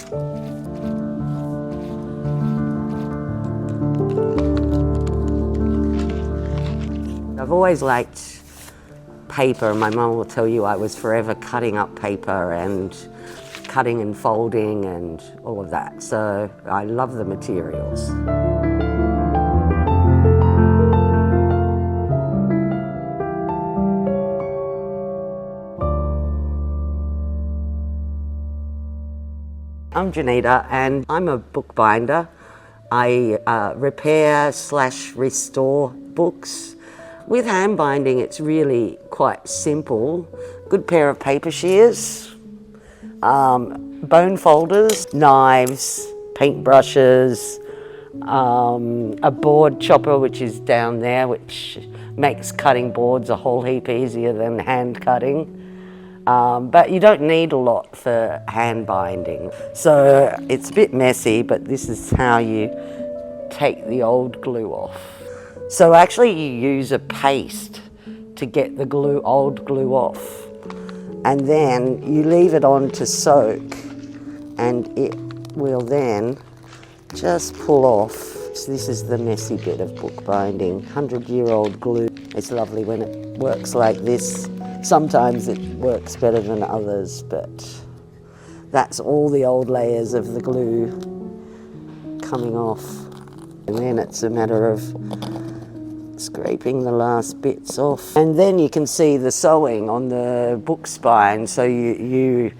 I've always liked paper. My mum will tell you I was forever cutting up paper and cutting and folding and all of that. So I love the materials. I'm Janita and I'm a bookbinder. I repair/restore books. With hand binding, it's really quite simple. Good pair of paper shears, bone folders, knives, paintbrushes, a board chopper which is down there, which makes cutting boards a whole heap easier than hand cutting. But you don't need a lot for hand binding. So it's a bit messy, but this is how you take the old glue off. So actually you use a paste to get the old glue off. And then you leave it on to soak and it will then just pull off. So this is the messy bit of bookbinding. 100-year-old glue. It's lovely when it works like this. Sometimes it works better than others, but that's all the old layers of the glue coming off. And then it's a matter of scraping the last bits off. And then you can see the sewing on the book spine, so you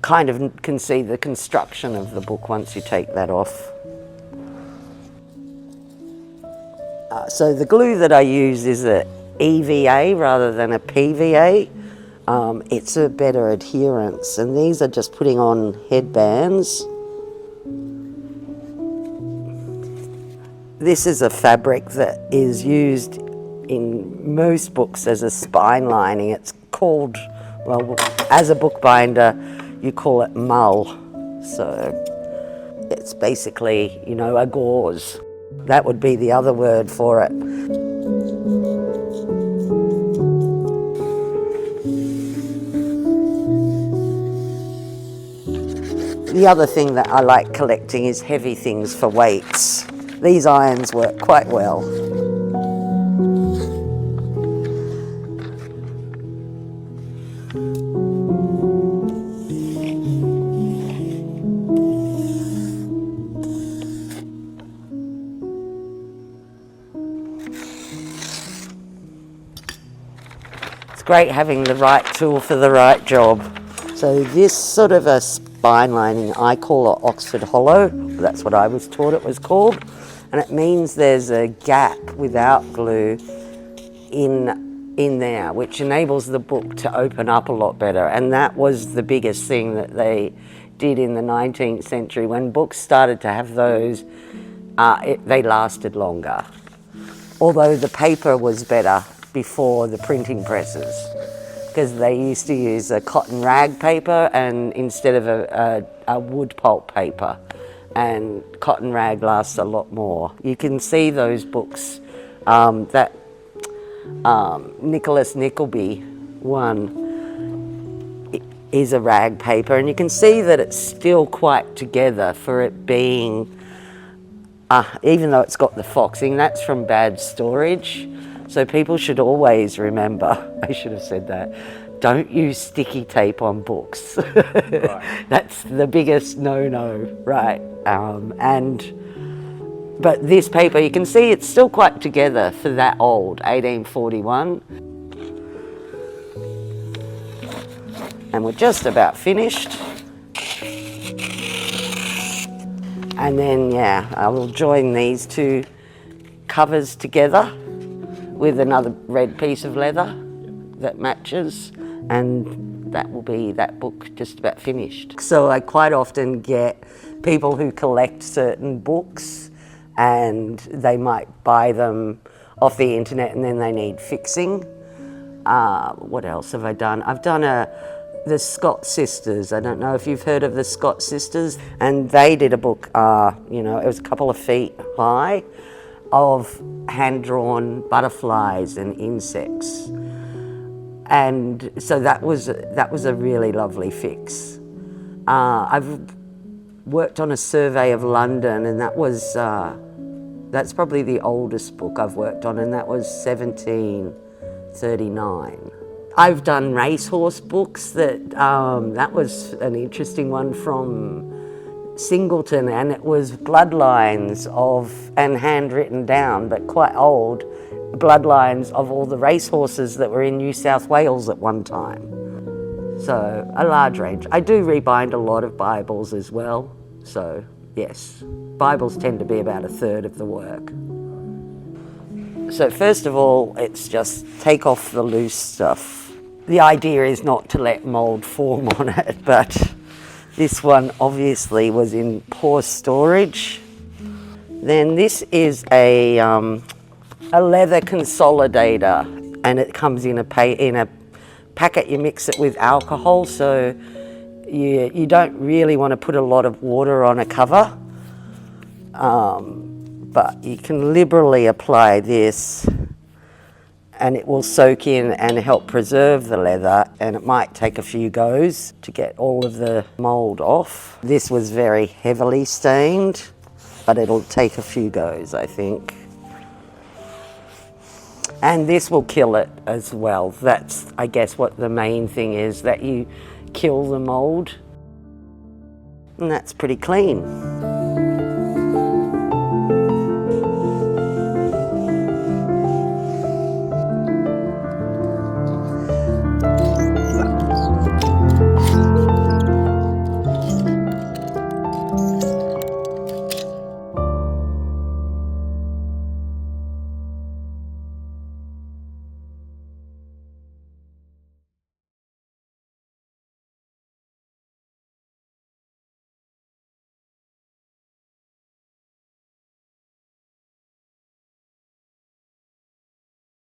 kind of can see the construction of the book once you take that off. So the glue that I use is a EVA rather than a PVA. It's a better adherence, and these are just putting on headbands. This is a fabric that is used in most books as a spine lining. It's called, well, as a bookbinder, you call it mull. So it's basically, you know, a gauze. That would be the other word for it. The other thing that I like collecting is heavy things for weights. These irons work quite well. It's great having the right tool for the right job. So this sort of a spine lining, I call it Oxford Hollow. That's what I was taught it was called. And it means there's a gap without glue in there, which enables the book to open up a lot better. And that was the biggest thing that they did in the 19th century. When books started to have those, they lasted longer. Although the paper was better before the printing presses, because they used to use a cotton rag paper and instead of a wood pulp paper, and cotton rag lasts a lot more. You can see those books, that Nicholas Nickleby one is a rag paper, and you can see that it's still quite together for it being, even though it's got the foxing, that's from bad storage. So people should always remember, I should have said that, don't use sticky tape on books. Right. That's the biggest no-no, right? But this paper, you can see it's still quite together for that old, 1841. And we're just about finished. And then, yeah, I will join these two covers together with another red piece of leather that matches, and that will be that book just about finished. So I quite often get people who collect certain books and they might buy them off the internet and then they need fixing. What else have I done? I've done the Scott sisters. I don't know if you've heard of the Scott sisters, and they did a book, you know, it was a couple of feet high, of hand-drawn butterflies and insects. And so that was a really lovely fix. I've worked on a survey of London, and that was, that's probably the oldest book I've worked on, and that was 1739. I've done racehorse books that was an interesting one from Singleton, and it was bloodlines and handwritten down, but quite old, bloodlines of all the racehorses that were in New South Wales at one time. So a large range. I do rebind a lot of Bibles as well, so yes. Bibles tend to be about 1/3 of the work. So first of all, it's just take off the loose stuff. The idea is not to let mould form on it, but this one obviously was in poor storage. Then this is a leather consolidator, and it comes in a packet. You mix it with alcohol, so you don't really want to put a lot of water on a cover, but you can liberally apply this and it will soak in and help preserve the leather, and it might take a few goes to get all of the mould off. This was very heavily stained, but it'll take a few goes, I think. And this will kill it as well. That's, I guess, what the main thing is, that you kill the mould. And that's pretty clean.